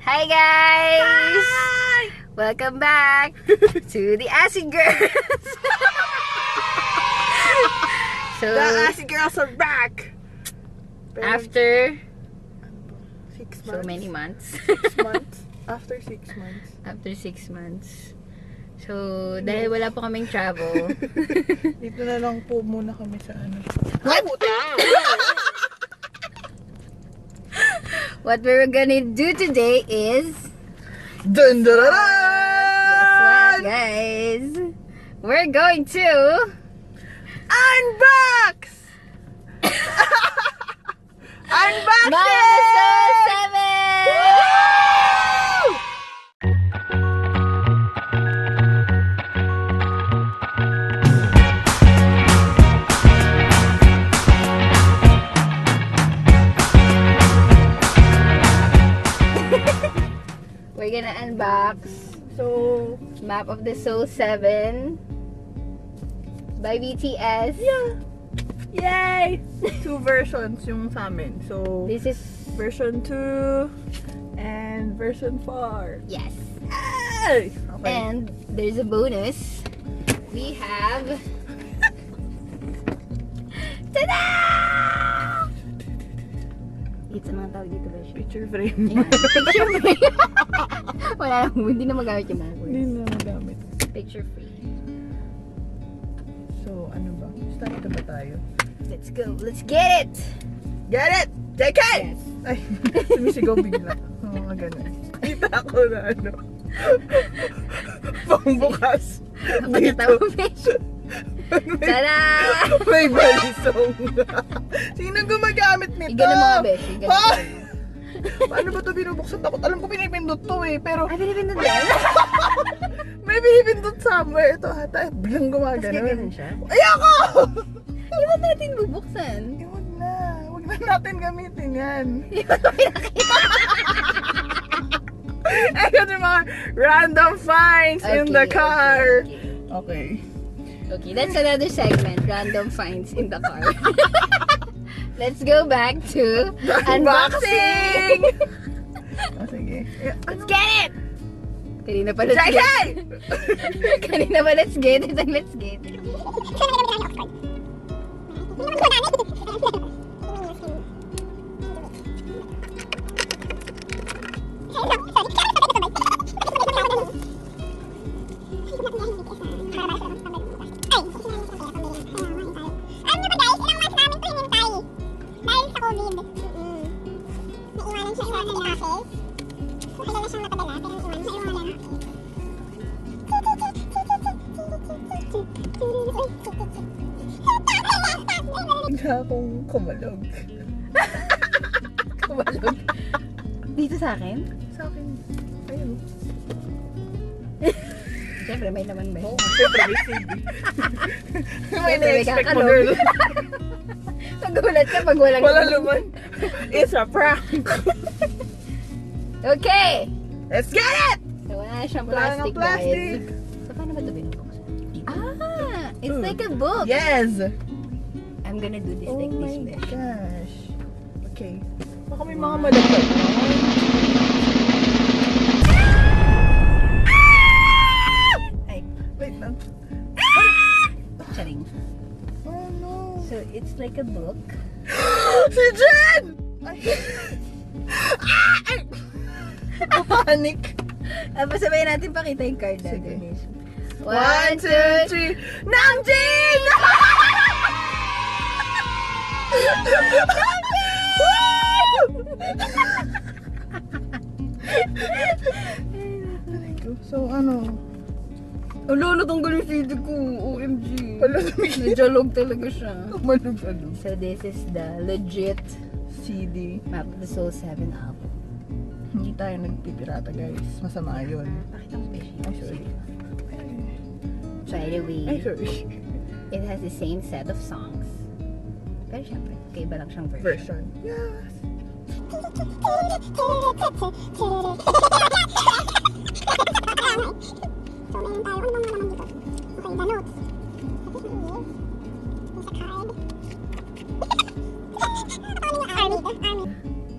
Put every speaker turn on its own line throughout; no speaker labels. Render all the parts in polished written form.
Hi guys!
Hi!
Welcome back to the Acid Girls! So,
The acidgirls are back! Pero,
after
6 months.
so many months.
6 months. After 6 months.
After 6 months. So, dahil wala po kaming travel.
Dito na lang po muna kami sa ano.
What? What we're gonna do today is...
Dun dun dun!
Guess what, guys? We're going to...
Unbox! Unboxing!
MOTS7! We're gonna unbox
So,
Map of the Soul 7 by BTS.
yeah! Yay! 2 versions yung sa amin. So,
This is...
version 2 and version 4.
Yes.
Ay! Okay.
And there's a bonus. We have... Tada! It's ang mga tawag dito ba siya?
Picture frame.
Ayan, picture free. Wala na, hindi na magamit yung mga
Hindi
words.
na magamit.
Picture free.
So, ano ba? Start na ba tayo?
Let's go. Let's get it!
Get it! Take it!
Yes.
Ay, sumisigaw bigla. Oo, mga ganun. Kita ko na ano. Pangbukas.
Pagkatawa fish. Tada!
May balisong. Sino gumagamit nito?
Igano mga besh. Igano.
Ay! Paano ba ito binubuksan? Takot. Alam ko pinipindot to eh. Pero
Ay, pinipindot din.
may pinipindot somewhere. Ito ata. Biglang
Tapos ganun
gumagano.
siya.
Ayoko!
Di ba natin bubuksan?
Eh, wag na. Wag na natin gamitin yan. Ayun yung mga random finds in the car.
Okay.
Okay.
Okay, that's another segment. Random finds in the car. Let's go back to unboxing.
Oh, sige.
Let's get it! Kanina pa let's
Take
get
it!
it! Kanina pa let's get it ang let's get it.
Bigla akong kumalog.
Kumalog. Dito sa akin?
Sa akin. Ayun.
Siyempre may naman ba?
Oo, siyempre may CD. May
Siyempre, may
na-expect mo,
kakalog.
girl.
Nagulat ka pag walang
Wala luman. It's a prank.
Okay!
Let's get it!
So wala na siyang
Wala
plastic,
nang plastic.
guys. So paano ba ito binubuksan? Ah! It's like a book!
Yes!
I'm gonna do this
Oh
like
my
this, Besh.
gosh. Okay. Baka may mga malaglag.
Ay,
Wait lang.
charing.
Oh no.
So it's like a book.
Si Jen! Ay. Panic.
Sabayin natin pakita yung card
Sige.
natin.
1, 2, 3. Namjin! So ano?
Lolo, tanggal yung CD ko. OMG.
Wala lumikit.
Najalog talaga siya.
Malug-alug.
So this is the legit
CD.
Map of the Soul 7 album.
Hindi tayo nagpipirata guys. Masama yun.
Pakita mo, Besh.
Ay, sorry.
By the way,
Ay, sorry.
it has the same set of songs. Pero syempre, kaiba lang siyang version.
Version. Yes.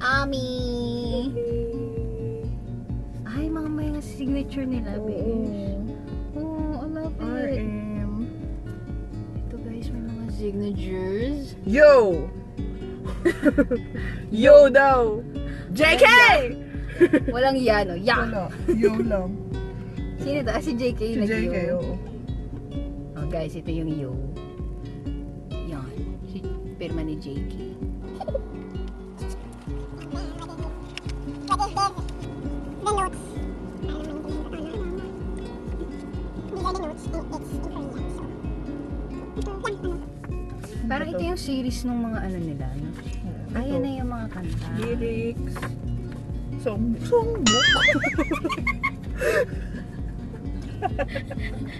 Ami! signature nila, besh. Oh, I love it.
RM.
Ito guys, may mga signatures.
Yo! Yo daw! JK!
Walang yan, oh. Ya!
Wala. Yo lang.
Sino to? Si JK
Si
nag-yo.
JK, oo.
Oh guys, ito yung yo. Yan. Si pirma ni JK. Parang ito yung series ng mga ano nila, no? Ayan na yung mga kanta.
Lyrics. Songbook.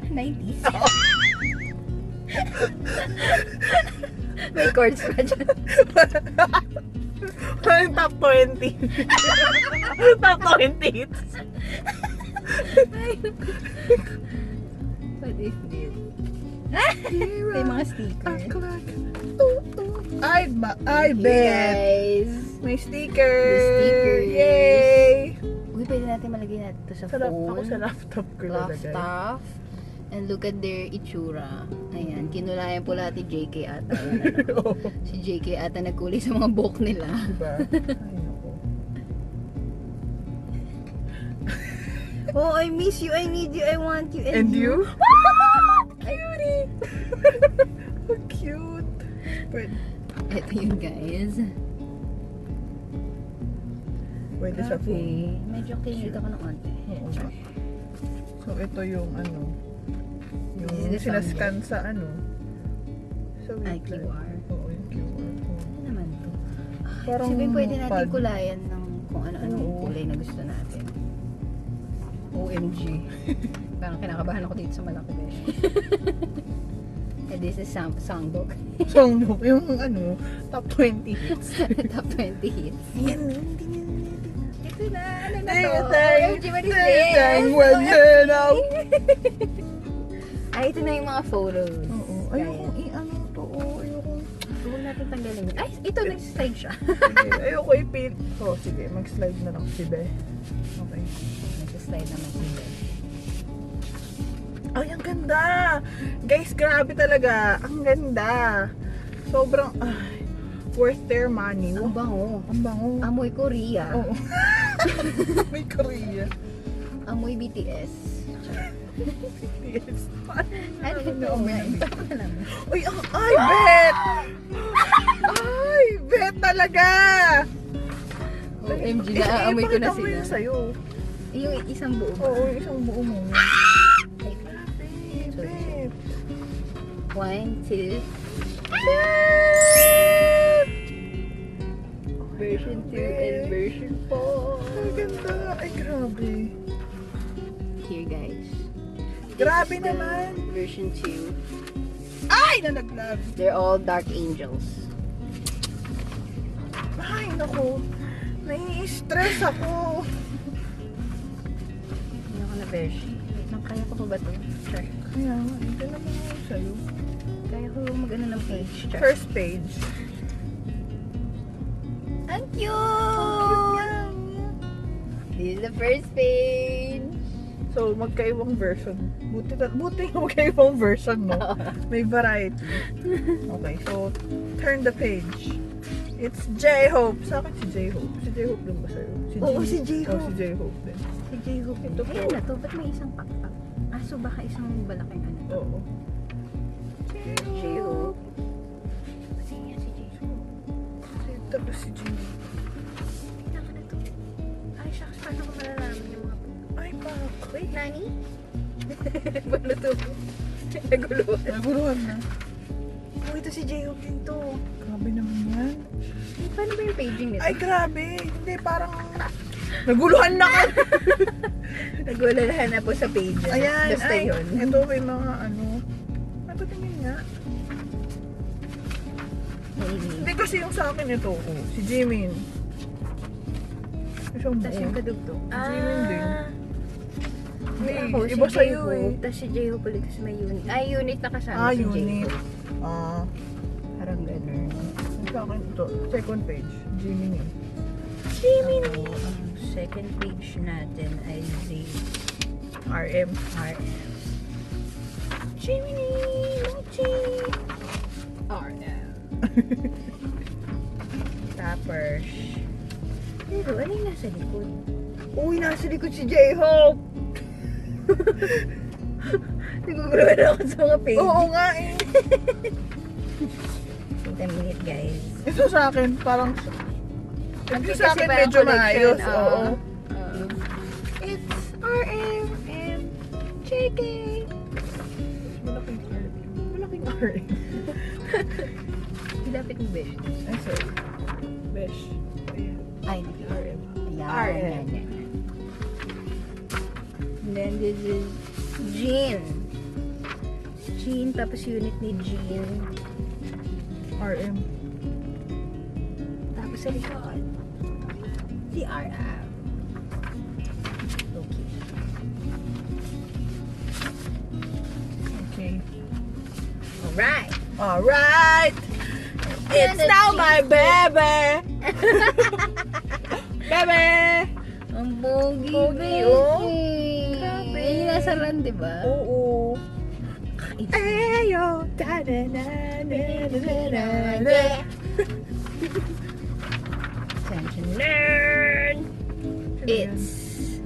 90s. May chords pa dyan.
Parang top 20. Top 20.
What is this? May mga stickers.
I
Okay,
bet.
guys.
May sticker.
May stickers.
Yay!
Uy, pwede natin malagay natin ito sa phone.
Ako sa laptop ko lalagay.
Laptop. And look at their itsura. Ayan, kinulayan po lahat ni JK ata. Ayan, ano.
Oo.
Si JK ata nagkulay sa mga book nila.
Diba? Ay, naku.
Oh, I miss you, I need you, I want you,
And you?
Cutie!
So cute. Pwede,
Ito yun, guys.
pwede sa phone.
Okay. Medyo kinilid ako ng konti.
Oo nga. So, ito yung ano,
This
yung
is the
sinascan sa ano. So,
Ay, QR.
Oo, yung QR.
Ano naman to?
Parang
Sabihin pwede natin
pad.
kulayan ng kung ano-anong
Oo.
kulay na gusto natin. OMG. Parang kinakabahan ako dito sa malaki besh. And this is songbook.
Songbook, yung ano, top 20 hits.
Top 20 hits.
Yan,
Ito na, ano na to?
Ding-ding,
OMG, what is this?
ding-ding, well, you know.
Ay, ito na yung mga photos.
Oo, ayoko i-ano to, ayoko.
Huwag natin tanggalin yun. Ay, ito, nag-slide siya.
Sige, ayoko i-pin. Oh, sige, mag-slide na lang si Be. Okay.
Nag-slide naman sila.
Ay, ang ganda! Guys, grabe talaga. Ang ganda. Sobrang, ay, worth their money.
Ang bango.
Ang bango.
Amoy Korea.
Oo. May Korea.
Amoy BTS.
Yes.
Ano ito? Ito na lang.
Uy, ay, bet! Ay, bet talaga!
OMG, naaamoy ko na
Ipakita mo
sila.
yun sa'yo.
Yung isang buo.
Oo, yung isang buo mo.
Ay,
Bet.
1, 2. Version 2 and version 4.
Ang ganda. Ay, grabe.
Here, guys.
Grabe
This is the
naman.
Version 2.
Ay, nalaglag.
They're all dark angels.
Ay, naku. Nai-stress ako.
Ano ko na version? Wait lang, kaya ko pa ba ito? Sure.
Kaya nga, ito naman ako sa'yo.
Kaya ko mag-ano ng page. Sure.
First page.
Ang cute!
Cute.
This is the first page.
So, magkaibang version. Buti nga magkaibang version, no? May variety. Okay, so, turn the page. It's J-Hope. Sa akin si J-Hope. Si J-Hope din ba sa'yo?
Oo, si J-Hope.
Oh, si J-Hope din.
Si J-Hope.
Ito po.
Ayan na to. Ba't may isang pakpak? Ah, so baka isang balaking ano to?
Oo.
J-Hope. Kasi yan si J-Hope.
Tapos si J-Hope.
Tingnan ka na to. Ay, shucks. Paano ko malalaman yung mga
Ay, parang.
Wait, Nani? Paano to? Naguluhan.
Naguluhan na.
Oh, ito si J-Hope din to.
Grabe naman yan.
Ay, paano ba yung paging nito?
Ay, grabe. Hindi, parang... Naguluhan na ka.
Naguluhan na po sa page.
Ayan.
Basta
Ay,
yun.
ito may mga ano. Ay, patingin nga. Hindi kasi yung sa akin ito. Oh, si Jimin. Isang
Tapos yung
buo.
kadugtog.
Jimin din.
Hindi
Hey,
ako,
iba
si
sa'yo
J-Hope.
eh.
Tapos si J-Hope ulit. Tapos may unit. Ay, unit na kasama
Ah,
si
unit.
J-Hope.
Ah,
Parang ganun.
sa akin ito. Second page. Jimin eh.
Jimin!
Tapos,
second page natin ay the
RM.
Jiminy Mochi RM. Tapos, pero ano yung nasa likod?
Uy, nasa likod si J-Hope!
Naguguluhan ako sa mga page.
Oo nga eh.
Wait a minute, guys.
Ito sa akin, parang... Ito sa akin
parang
medyo
collection,
maayos. Oo.
It's RM and JK.
Malaking RM. Malaking RM.
Ilapit mo, Besh.
Ay, sorry. Besh. Ayan.
Ay,
RM.
Yan, yan, yan. And then this is Jean. Jean, tapos unit ni Jean.
RM.
Tapos sa likod, si RM. Okay.
Okay.
Alright.
Alright! It's now my baby! Baby!
Ang pogi,
Pogi,
baby.
oh. Grabe.
Yan yung nasa run, diba?
Oo. Ayo!
Attention nerd! It's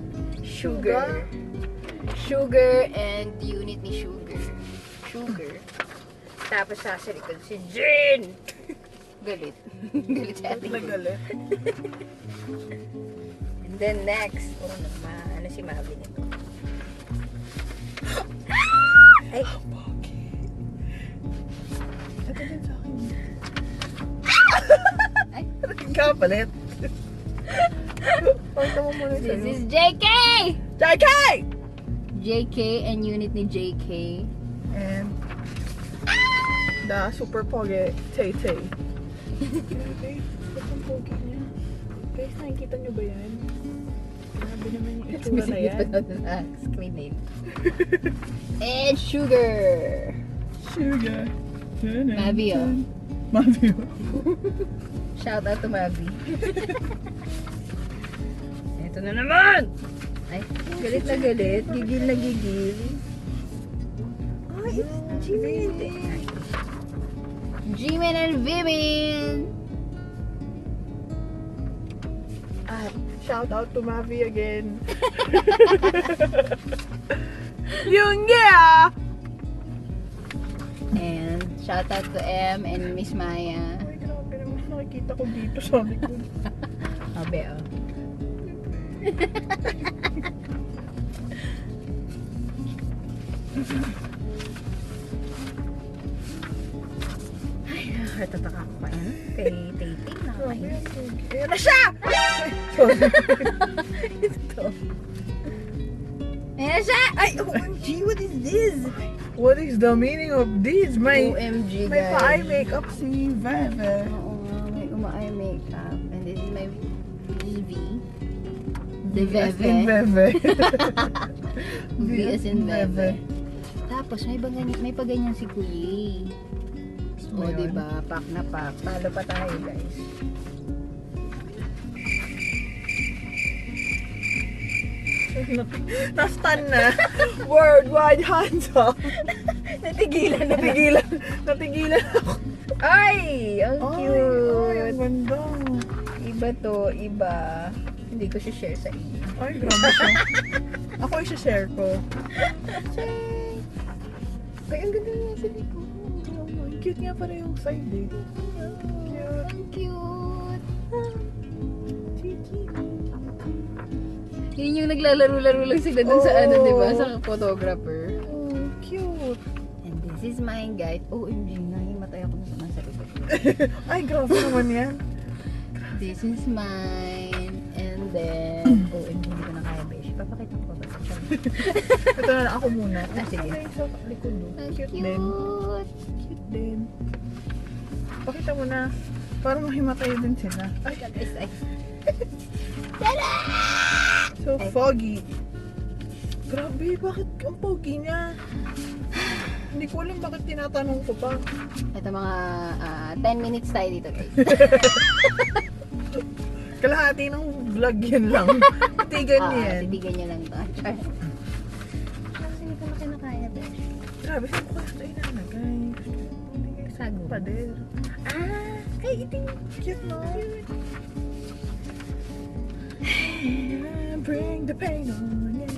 Sugar. Sugar and unit ni Sugar. Sugar. Tapos sa likod si Jean! Galit. Galit sa ating.
Nagalit.
And then next, ano si Mavi nito? Ay!
Ito din sa akin.
Ay!
Kapalit. Pagka mo muna
This
sa'yo.
is JK!
JK!
JK and unit ni JK.
And the super pogi Tay Tay. Grabe, ba't ang pogi niya? Guys, nakikita niyo ba yan? Grabe naman yung itsura na yan.
Screen name. And Sugar!
Sugar.
Mavi, oh.
Mavi, oh.
Shout out to Mavi. Ito na naman! Ay, galit na galit. Gigil na gigil. Ay, it's Jimin. Jimin and Vimin!
At shout out to Mavi again. Yung yeah!
And shout out to M and Miss Maya.
Ay, grabe naman. Nakikita ko dito sa likod.
Abe, oh. Ay, nakakatataka ako kayo. Kay Tay-Tay,
Grabe,
nakakainis.
ang pogi. Ayan na siya! Sorry.
Ito. Ayan siya! Ay, OMG, what is this?
What is the meaning of this? May
OMG,
may
guys.
pa-eye makeup si Veve.
Oo nga, may uma-eye makeup. And this is my VV. The
As in
Veve.
Veve.
V as in Veve. Tapos may paganyan si Kuya. O,
Ayun.
diba? Pack na pack. Talo pa tayo, guys.
Na-stun na. Worldwide hands up.
Natigilan na.
Natigilan ako.
Ay! Ang
Ay,
cute.
ang ganda.
Iba to, iba. Hindi ko siya share sa inyo.
Ay, grabe siya. Ako i-share ko.
Ay, ang ganda na sa likod.
Ang cute nga pala yung side eh. Cute.
Ang cute. Yun yung naglalaro-laro lang sila dun sa ano, di ba? Sa photographer.
Oh, cute.
And this is mine, guys. OMG, nahimatay ako sa nasa likod.
Ay, grabe naman yan.
This is mine. And then, OMG, hindi ko na kaya, besh. Papakita ko ba sa channel?
Ito na lang ako muna.
Ah, sige.
Ay, sa likod mo.
Ang
Cute din. Cute din. Pakita mo na. Para mahimatay din sila. Ay,
Guys, ay.
so foggy. Grabe, bakit ang pogi niya? Hindi ko alam bakit tinatanong ko pa.
Ito mga 10 minutes tayo dito, guys.
Kalahati ng vlog yun lang. Titigan niya yan.
Titigan niya lang to. Char. Kasi hindi ko na kinakaya, besh.
Grabe, saan ko kasi tayo nalagay?
Sago.
Pader. Ay, iting cute, no? Bring the pain on, yeah.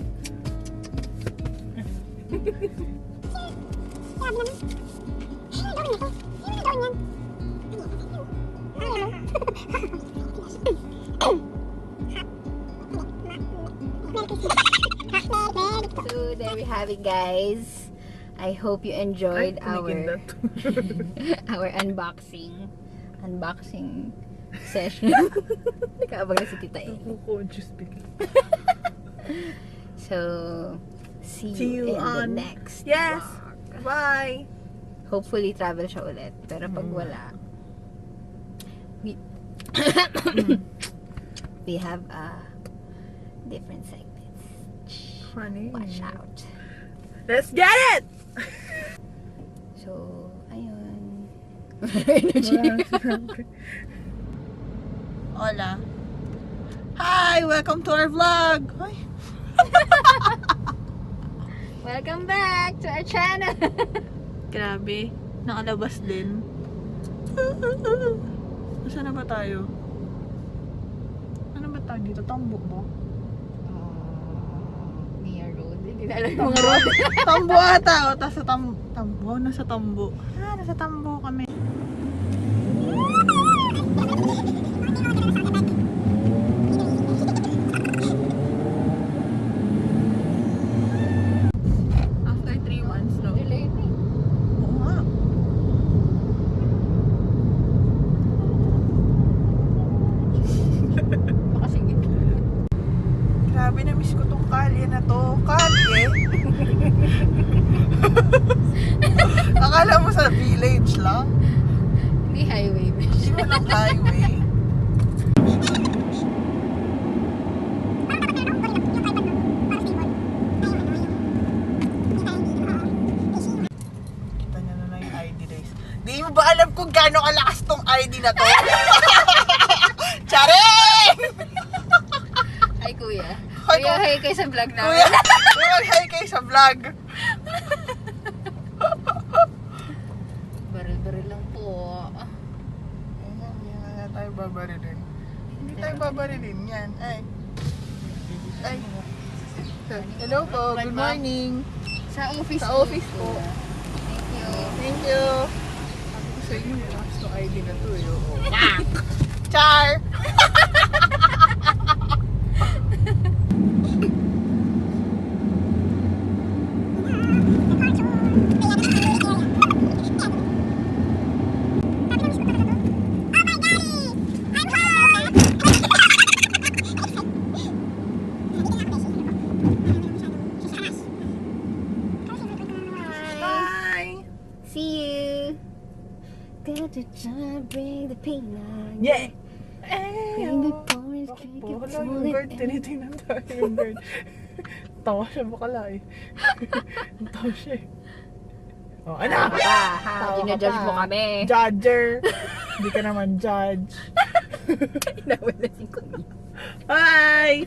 So there we have it, guys. I hope you enjoyed our our unboxing session. Nakaabang na si Tita A. So see you in the next
Yes.
vlog.
Bye.
Hopefully travel siya ulit. Pero pag wala, we have different segments.
Funny.
Watch out.
Let's get it!
So, ayun.
Hola. Hi! Welcome to our vlog! Hi.
Welcome back to our channel.
Grabe. Nakalabas din. Saan na ba tayo? Ano ba tayo dito? Tambo ba?
Near road. Hindi na alam yung
Mga road. Tambo ata. O, nasa tambo. Nasa tambo. Nasa tambo kami. After 3 months, no?
Delay na eh.
Oo nga.
Makasingit.
Grabe, na-miss ko tong kalye na to. Kalye? Akala mo sa village lang?
Hindi highway.
Hindi mo lang highway. Kita niyo na yung ID race. Di mo ba alam kung gaano kalakas tong ID na to? Charing!
Hi, kuya.
Hi,
Kuya, hi kayo sa vlog namin.
Kuya, hi kayo sa vlog.
Baril-baril lang po.
Hindi na tayo babarilin. Hindi tayo babarilin yan. Ay. Ay. Hello po, good morning.
Sa office
Sa office po.
Thank you.
Thank you. Sabi ko sa inyo, relax to ID na to eh. Oo. Char! Bye!
See you. Got to try bring the peanut.
Yeah!
Bring the porridge,
Bakit
cake,
po?
it's
Wala
all
yung
in
bird.
end.
Tinitingnan tayo yung bird. Tawa siya bakala eh. Tawa siya eh. Oh, anak! Tawa ka
Ginajudge
pa.
mo kami.
Judger! Hindi ka naman judge.
Nawala si kuya.
Bye!